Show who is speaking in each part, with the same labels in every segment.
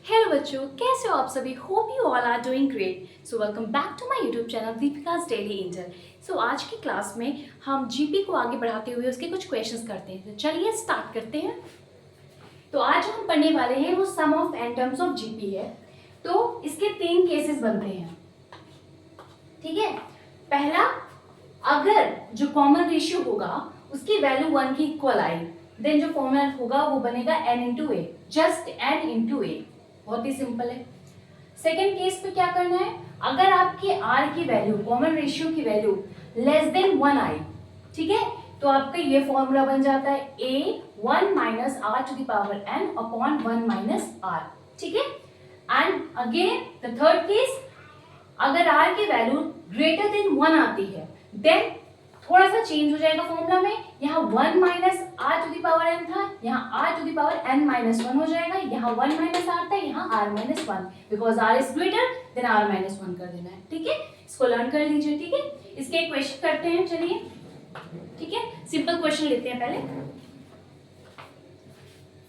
Speaker 1: Hello बच्चों, कैसे हो आप सभी? Hope you all are doing great. So welcome back to my YouTube channel Deepika's daily inter. So आज की क्लास में हम जीपी को आगे बढ़ाते हुए उसके कुछ क्वेश्चंस करते हैं। तो चलिए स्टार्ट करते हैं। तो आज हम पढ़ने वाले हैं वो sum of n terms of GP है। तो इसके 3 केसेस बनते हैं, ठीक है। पहला, अगर जो कॉमन रेशियो होगा उसकी वैल्यू 1 की इक्वल आई, देन जो फॉर्मूला होगा वो बनेगा n इंटू ए, जस्ट n इंटू ए। बहुत ही सिंपल है। सेकेंड केस में क्या करना है, अगर आपके r की वैल्यू, कॉमन रेशियो की वैल्यू लेस देन 1 आई, ठीक है, तो आपका ये फॉर्मूला बन जाता है a 1 minus r to the power n upon 1 minus r, ठीक है। And again the third case, अगर r की वैल्यू ग्रेटर देन 1 आती है, देन थोड़ा सा चेंज हो जाएगा फॉर्मूला में। यहाँ 1 minus r to the power n था, यहाँ r to the power n minus 1 हो जाएगा। यहाँ 1 माइनस r था, यहाँ r minus 1, because r is greater than r minus 1 कर देना है, ठीक है। इसको लर्न कर लीजिए, ठीक है। इसके एक क्वेश्चन करते हैं, चलिए, ठीक है। सिंपल क्वेश्चन लेते हैं पहले।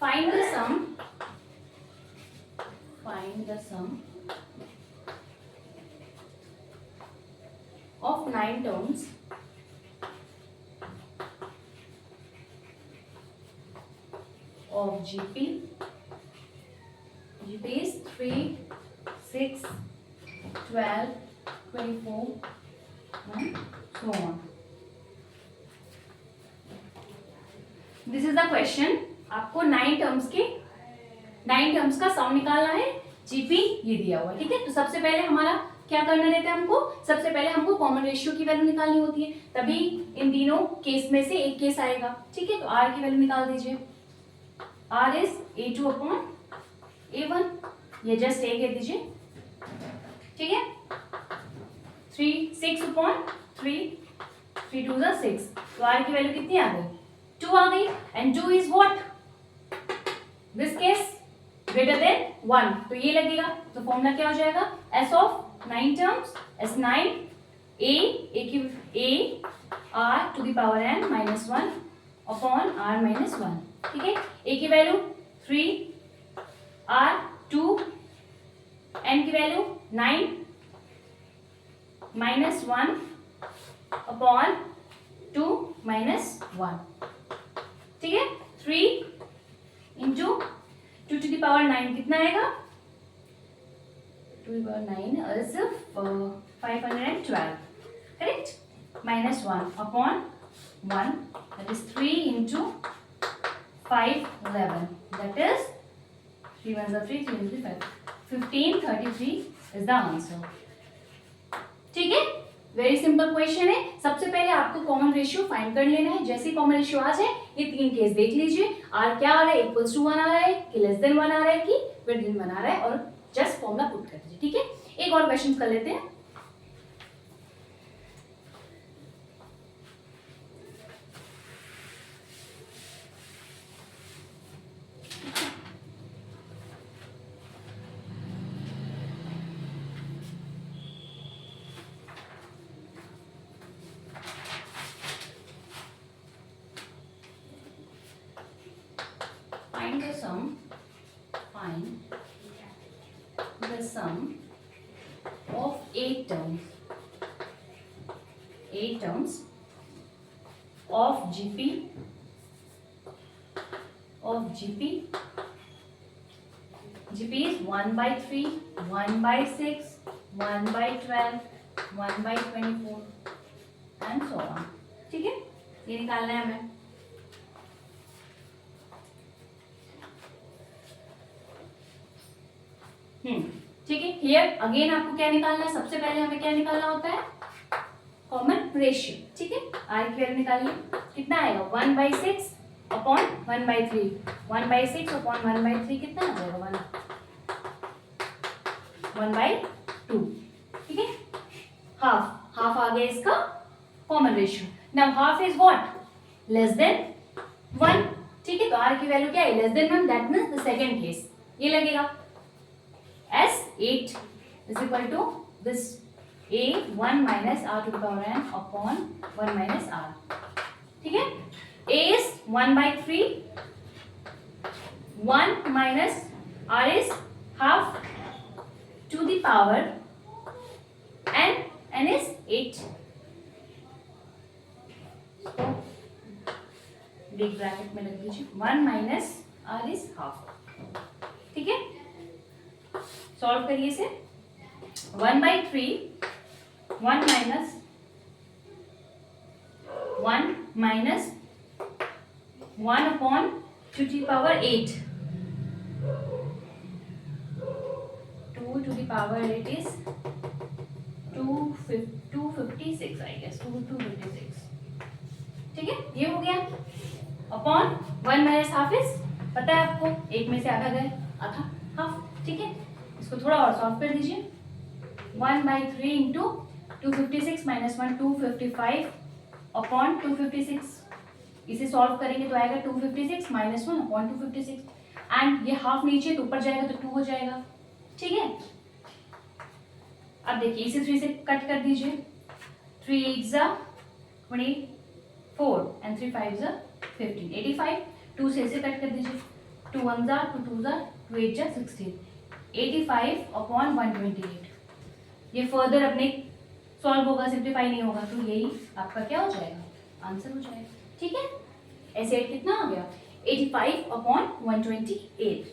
Speaker 1: Find the sum of 9 terms of GP. GP is 3, 6, 12, 24 and so on. This is the question. आपको 9 टर्म्स का सम निकालना है। जीपी ये दिया हुआ है, ठीक है। तो सबसे पहले हमारा क्या करना रहता है, सबसे पहले हमको कॉमन रेशियो की वैल्यू निकालनी होती है, तभी इन तीनों केस में से एक केस आएगा, ठीक है। तो r की वैल्यू निकाल दीजिए। r is a2 upon a1, ये जस्ट a कह दीजिए, ठीक है। 6 अपॉन 3 2 6, तो r की वैल्यू कितनी आ गई, 2 आ गई। And 2 is what, this case greater than 1, तो ये लगेगा। तो फॉर्मूला क्या हो जाएगा, s of 9 terms, S9 a r to the power n minus 1 upon r minus 1, ठीक है। a की वैल्यू 3, r 2, n की वैल्यू 9 minus 1 upon 2 minus 1, ठीक है। 3 into 2 to the power 9 कितना आएगा, 2 power 9 is 512, correct, minus 1 upon 1, that is 3 into 5 11, that is 3 1s are 3 3 into 5 1533 is the answer, ठीक है। वेरी सिंपल क्वेश्चन है। सबसे पहले आपको कॉमन रेशियो फाइंड कर लेना है। जैसे ही कॉमन रेशियो आ जाए, ये 3 केस देख लीजिए, r क्या आ रहा है, इक्वल्स टू 1 आ रहा है कि लेस देन 1 आ रहा है कि ग्रेटर देन 1 आ रहा है, और जस्ट फॉर्मूला पुट कर दीजिए, ठीक है। एक और क्वेश्चन कर लेते हैं। Find the sum of 8 terms of GP is 1 by 3, 1 by 6, 1 by 12, 1 by 24 and so on, ठीक है। ये निकालना है हमें। ठीक है। हियर अगेन आपको क्या निकालना है, सबसे पहले हमें क्या निकालना होता है, कॉमन रेशियो, ठीक है। r की वैल्यू निकालिए, कितना आएगा, 1 by 6 upon 1 by 3, 1 by 6 upon 1 by 3 कितना आ जाएगा, 1 by 2, ठीक है। हाफ आ गया इसका common ratio. Now half is what, less than 1, ठीक है। तो r की वैल्यू क्या है, less than 1, that means the second case ये लगेगा, S8 is equal to this a 1 minus r to the power n upon 1 minus r, ठीक है। a is 1 by 3, 1 minus r is half to the power n, n is 8. So big bracket में लग लीजिए 1 minus r is half. ठीक है, solve करिए इसे. 1/3 1 minus 1 upon 2 to the power 8. 2 to the power 8 is 256 I guess. 256. ठीक है, ये हो गया. अपॉन 1 माइनस हाफ इज, पता है आपको, एक में से आधा गए, आधा हाफ. ठीक है, इसको थोड़ा और सॉल्व कर दीजिए. 1/3 इंटू 256 माइनस 1 255 अपॉन 256. इसे सॉल्व करेंगे तो आएगा 256 माइनस 1 अपॉन 256. एंड ये हाफ नीचे तो ऊपर जाएगा तो 2 हो जाएगा. ठीक है, अब देखिए इसे 3 से कट कर दीजिए. 3 8 जा 24 एंड 3 5 जा 15 85. 2 से इसे कट कर दीजिए. 2 1 जा 2 2 जा 2 8 जा 16. 85 अपॉन 128. ये फर्दर अपने सॉल्व होगा, सिंप्लीफाई नहीं होगा, तो यही आपका क्या हो जाएगा, आंसर हो जाएगा. ठीक है, ऐसे कितना आ गया 85 अपॉन 128.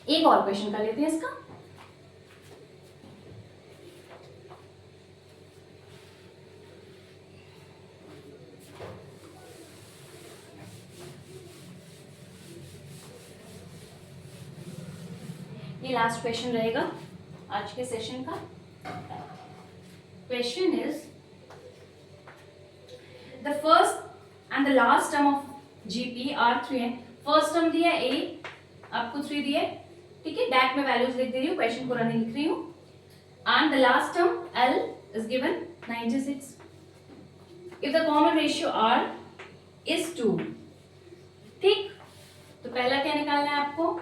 Speaker 1: एक और क्वेश्चन कर लेते हैं इसका. ये लास्ट क्वेश्चन रहेगा आज के सेशन का. Question is the first and the last term of GP are 3n. First term दिया a, आपको 3 दिया. ठीक है, बैक में वैल्यूज लिख दे रही हूँ, क्वेश्चन पूरा नहीं लिख रही हूँ. And the last term l is given 96. If the common ratio r is 2. ठीक, तो पहला क्या निकालना है आपको,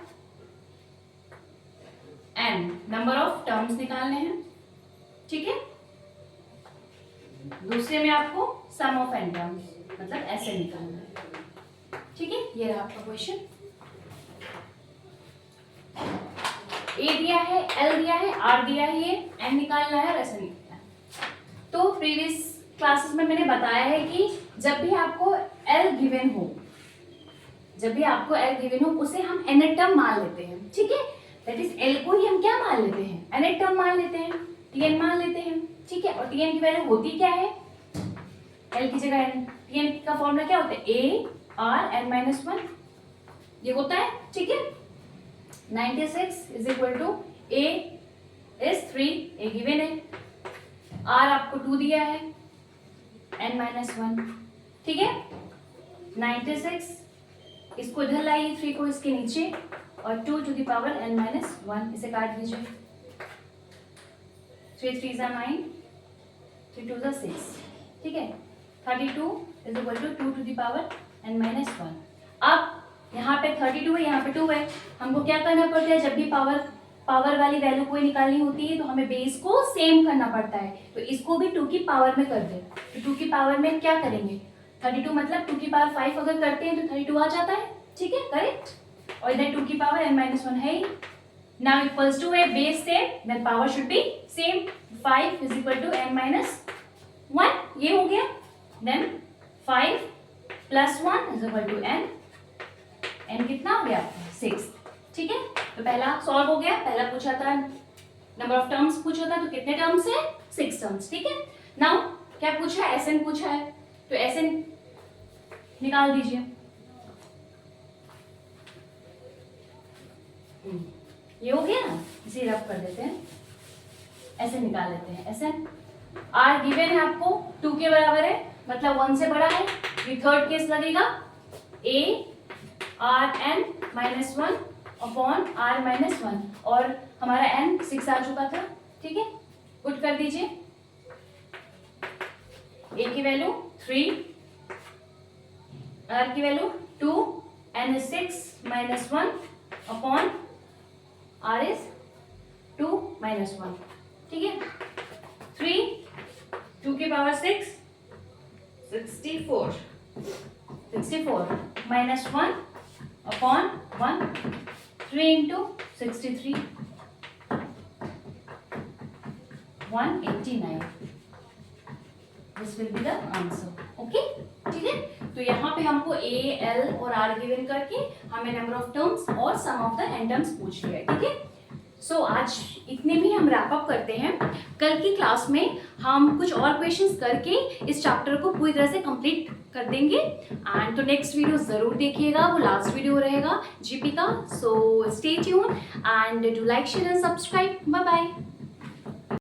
Speaker 1: n, नंबर ऑफ टर्म्स निकालने हैं. ठीक है, दूसरे में आपको सम ऑफ n टर्म्स, मतलब ऐसे निकालना है. ठीक है, ये रहा आपका क्वेश्चन. a दिया है, l दिया है, r दिया है, ये n निकालना है और ऐसे निकालना है. तो प्रीवियस क्लासेस में मैंने बताया है कि जब भी आपको l गिवन हो, उसे हम nth टर्म मान लेते हैं. ठीक है, दैट इज l को ही हम क्या मान लेते हैं, nth टर्म मान लेते हैं, tn मान लेते हैं. ठीक है, और tn की वैल्यू होती क्या है, l की जगह n. tn का फॉर्मूला क्या होता है, a r n-1, ये होता है. ठीक है, 96 is equal to a is 3, a given है, r आपको 2 दिया है, n-1. ठीक है, 96 इसको इधर लाइए, 3 को इसके नीचे, और 2 to the power n-1, इसे काट दीजिए. 3 3 जा 9, 3 2 जा 6. ठीक है, 32 is equal to 2 to the power n-1. अब यहाँ पे 32 है, यहाँ पे 2 है. हमको क्या करना पड़ता है, जब भी पावर वाली वैल्यू कोई निकालनी होती है तो हमें बेस को सेम करना पड़ता है. तो इसको भी 2 की पावर में कर दे. तो 2 की पावर में क्या करेंगे, 32 मतलब 2 की पावर 5 अगर करते हैं तो 32 आ जाता है. ठीक है, करेक्ट. और इधर 2 की पावर n-1 है. नाउ इक्वल्स टू है base same, then power should be same. 5 is equal to n-1, ये हो गया. Then 5 plus 1 is equal to n. n कितना हो गया, 6. ठीक है, तो पहला सॉल्व हो गया. पहला पूछा था नंबर ऑफ टर्म्स पूछा था, तो कितने टर्म्स है, 6 टर्म्स. ठीक है, नाउ क्या पूछा है, Sn पूछा है, तो Sn निकाल दीजिए. ये हो गया ना, इसे रब कर देते हैं, ऐसे निकाल लेते हैं. Sn r गिवन है आपको 2 के बराबर है, मतलब 1 से बड़ा है. ये थर्ड केस लगेगा, a r n-1 upon r-1, और हमारा n 6 आ चुका था. ठीक है, पुट कर दीजिए. a की वैल्यू 3, r की value 2, n is 6 - 1 upon r is 2 - 1. ठीक है, 3 2 की power 6 64 -1 upon 1. 3 into 63 189. This will be the answer. Okay, ठीक है. तो यहाँ पे हमको A, L और R गिवन करके हमें नंबर ऑफ टर्म्स और सम ऑफ द एन टर्म्स पूछ लिया है. ठीक है. सो आज इतने में हम रैप अप करते हैं. कल की क्लास में हम कुछ और क्वेश्चंस करके इस चैप्टर को पूरी तरह से कंप्लीट कर देंगे. एंड तो नेक्स्ट वीडियो ज़रूर देखिएगा, वो लास्ट वीडियो रहेगा जीपी का. So stay tune and do like, share and subscribe. Bye bye.